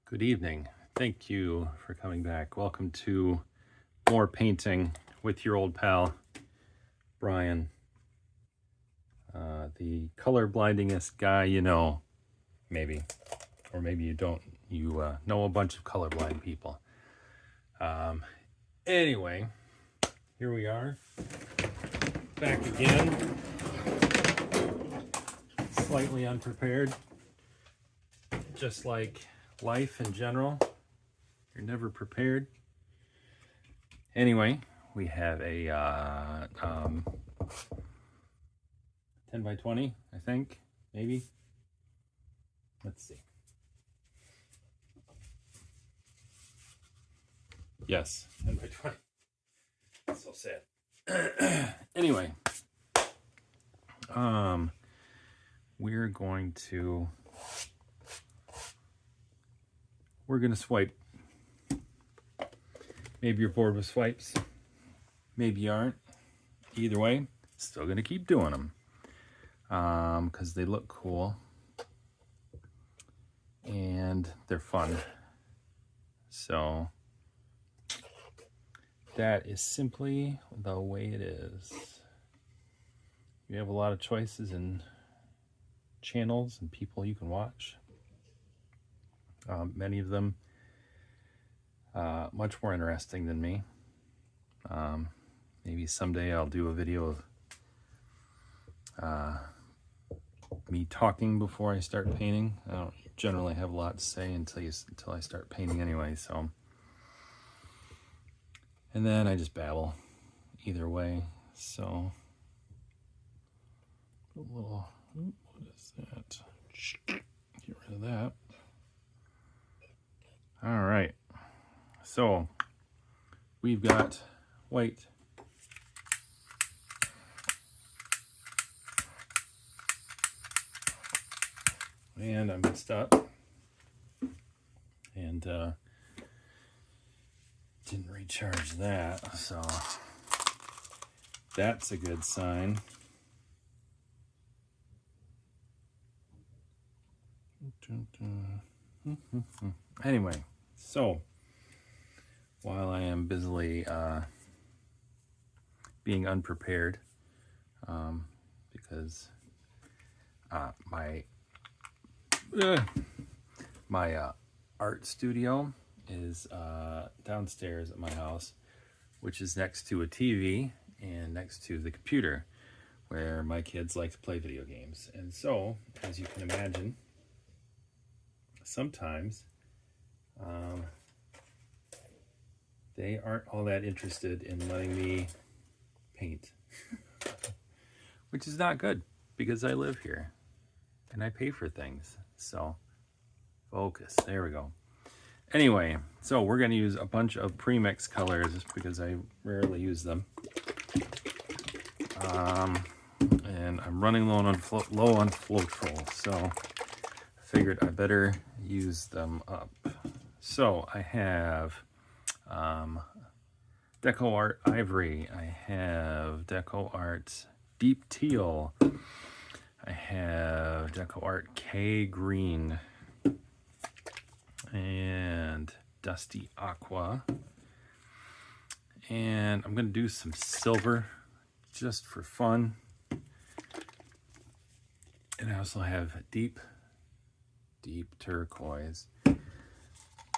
Good evening. Thank you for coming back. Welcome to more painting with your old pal, Brian. The color blindingest guy you know, maybe. Or maybe you don't. You know a bunch of colorblind people. Anyway, here we are. Back again. Slightly unprepared. Just like life in general. You're never prepared. Anyway, we have a 10 by 20, I think, maybe. Let's see. Yes, 10 by 20. That's so sad. Anyway, we're gonna swipe. Maybe you're bored with swipes. Maybe you aren't. Either way, still gonna keep doing them. Because they look cool. And they're fun. So that is simply the way it is. You have a lot of choices and channels and people you can watch. Many of them much more interesting than me. Maybe someday I'll do a video of me talking before I start painting. I don't generally have a lot to say until I start painting anyway, so. And then I just babble either way, so. A little, what is that? Get rid of that. All right, so we've got white. And I messed up and didn't recharge that, so that's a good sign. Anyway, so while I am busily being unprepared, because my art studio is downstairs at my house, which is next to a TV and next to the computer where my kids like to play video games. And so, as you can imagine, sometimes they aren't all that interested in letting me paint, which is not good because I live here and I pay for things. So focus, there we go. Anyway, so we're going to use a bunch of premix colors just because I rarely use them. And I'm running low on Floetrol, so I figured I better use them up. So I have Deco Art Ivory, I have Deco Art Deep Teal, I have Deco Art K Green, and Dusty Aqua, and I'm going to do some silver just for fun. And I also have deep turquoise.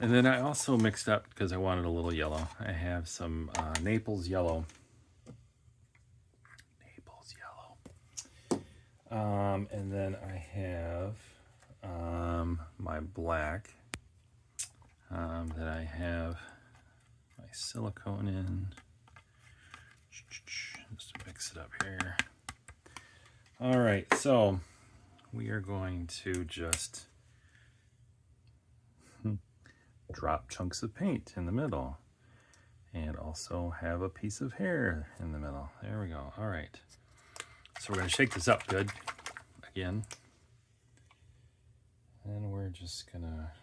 And then I also mixed up, because I wanted a little yellow, I have some Naples yellow. And then I have my black that I have my silicone in. Just mix it up here. All right, so we are going to just drop chunks of paint in the middle and also have a piece of hair in the middle. There we go. All right, so we're going to shake this up good again, and we're just gonna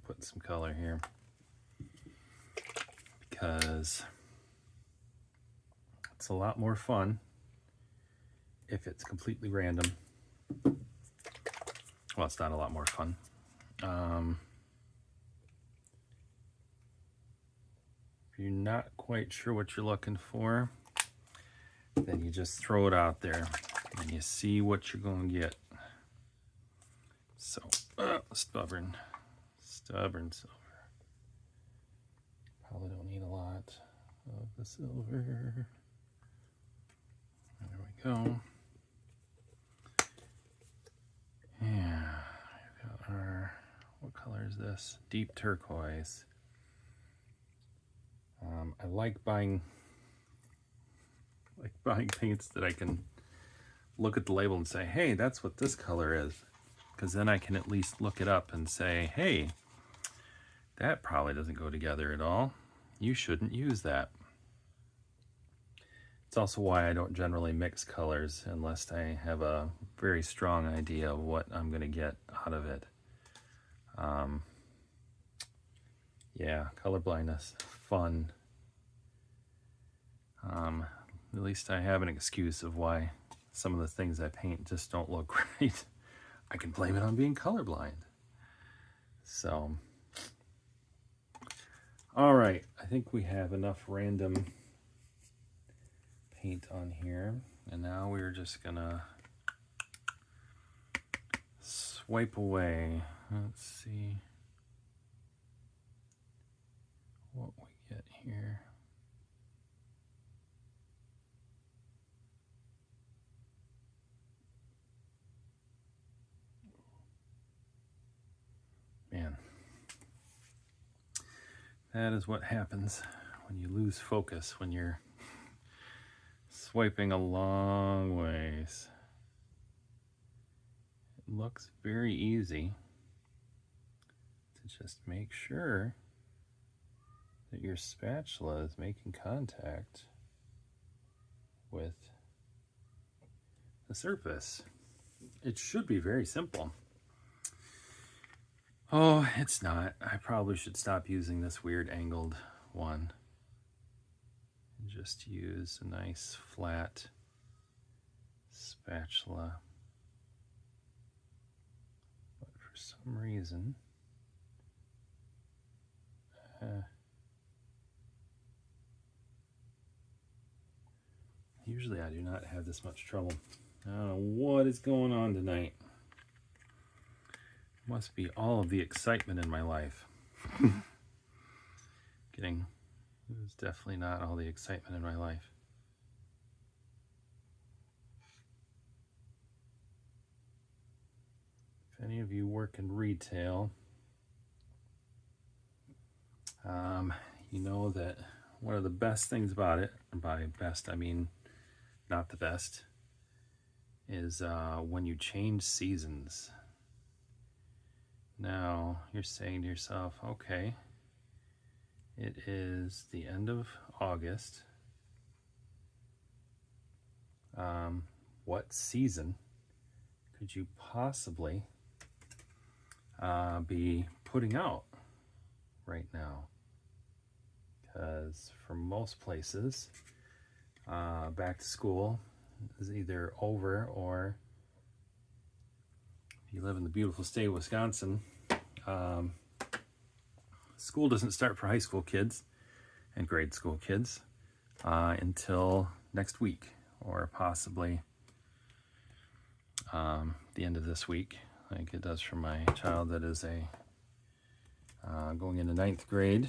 put some color here because it's a lot more fun if it's completely random Well, it's not a lot more fun. If you're not quite sure what you're looking for, then you just throw it out there and you see what you're going to get. So, stubborn silver. Probably don't need a lot of the silver. There we go. Yeah, we've got our, what color is this? Deep turquoise. I like buying paints that I can look at the label and say, hey, that's what this color is. Because then I can at least look it up and say, hey, that probably doesn't go together at all. You shouldn't use that. It's also why I don't generally mix colors unless I have a very strong idea of what I'm going to get out of it. Yeah, color blindness, fun. At least I have an excuse of why some of the things I paint just don't look right. I can blame it on being colorblind. So, all right, I think we have enough random paint on here. And now we're just gonna swipe away. Let's see what we get here. Man, that is what happens when you lose focus, when you're swiping a long ways. It looks very easy to just make sure that your spatula is making contact with the surface. It should be very simple. Oh, it's not. I probably should stop using this weird angled one and just use a nice flat spatula. But for some reason, usually I do not have this much trouble. I don't know what is going on tonight. Must be all of the excitement in my life. Kidding. It was definitely not all the excitement in my life. If any of you work in retail, you know that one of the best things about it, and by best I mean not the best, is when you change seasons. Now you're saying to yourself, okay, it is the end of August. What season could you possibly be putting out right now? Because for most places, back to school is either over, or if you live in the beautiful state of Wisconsin, school doesn't start for high school kids and grade school kids until next week, or possibly the end of this week, like it does for my child that is going into 9th grade.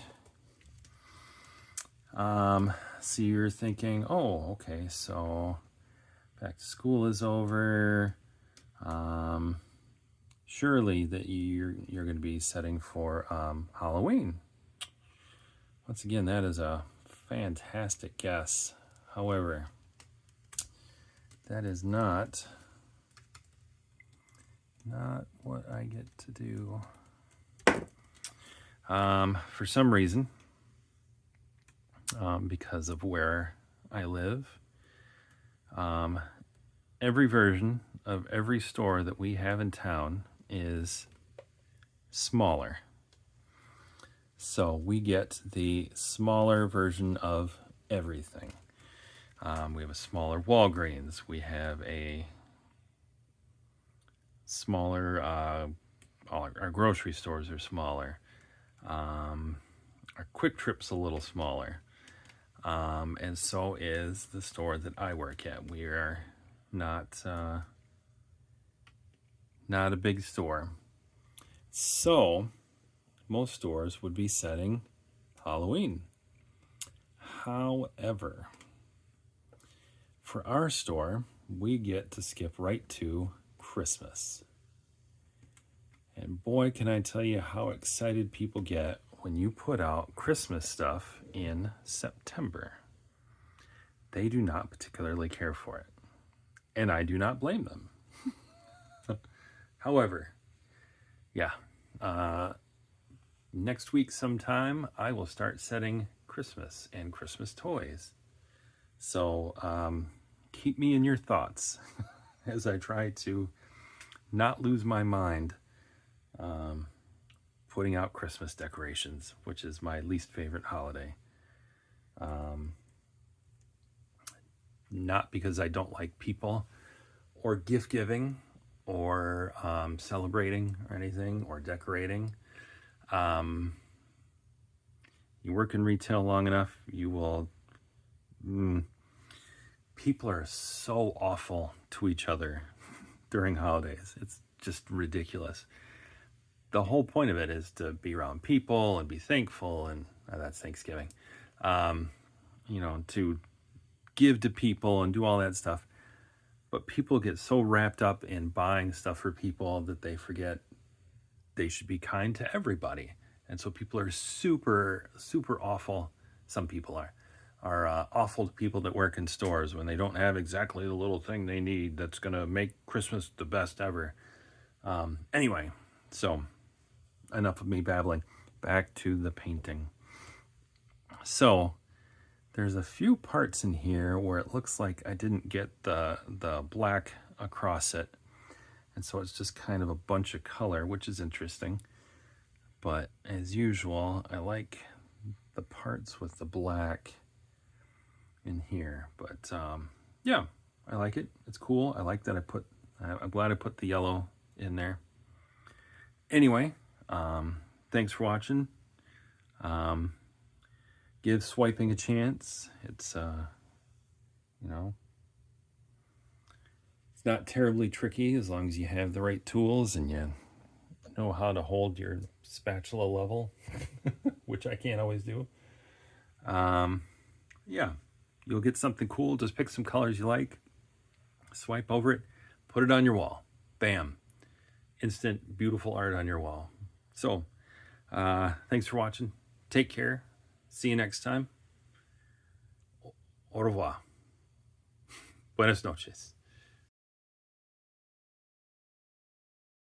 So you're thinking, oh, okay, so back to school is over. Surely that you're going to be setting for Halloween. Once again, that is a fantastic guess. However, that is not what I get to do. For some reason, because of where I live, every version of every store that we have in town is smaller. So we get the smaller version of everything. We have a smaller Walgreens. We have a smaller. All our grocery stores are smaller. Our Quick Trip's a little smaller. And so is the store that I work at. We are not a big store. So most stores would be setting Halloween. However, for our store, we get to skip right to Christmas. And boy, can I tell you how excited people get when you put out Christmas stuff in September. They do not particularly care for it. And I do not blame them. However, yeah, next week sometime, I will start setting Christmas and Christmas toys. So keep me in your thoughts as I try to not lose my mind putting out Christmas decorations, which is my least favorite holiday. Not because I don't like people or gift giving or celebrating or anything or decorating. You work in retail long enough, you will... people are so awful to each other during holidays. It's just ridiculous. The whole point of it is to be around people and be thankful, and that's Thanksgiving. To give to people and do all that stuff. But people get so wrapped up in buying stuff for people that they forget they should be kind to everybody. And so people are super, super awful. Some people are awful to people that work in stores when they don't have exactly the little thing they need that's going to make Christmas the best ever. Anyway, so enough of me babbling. Back to the painting. So there's a few parts in here where it looks like I didn't get the black across it. And so it's just kind of a bunch of color, which is interesting. But as usual, I like the parts with the black in here. But yeah, I like it. It's cool. I like that I'm glad I put the yellow in there. Anyway, thanks for watching. Give swiping a chance. It's it's not terribly tricky as long as you have the right tools and you know how to hold your spatula level, which I can't always do. Yeah, you'll get something cool. Just pick some colors you like, swipe over it, put it on your wall. Bam. Instant, beautiful art on your wall. So, thanks for watching. Take care. See you next time. Au revoir. Buenas noches.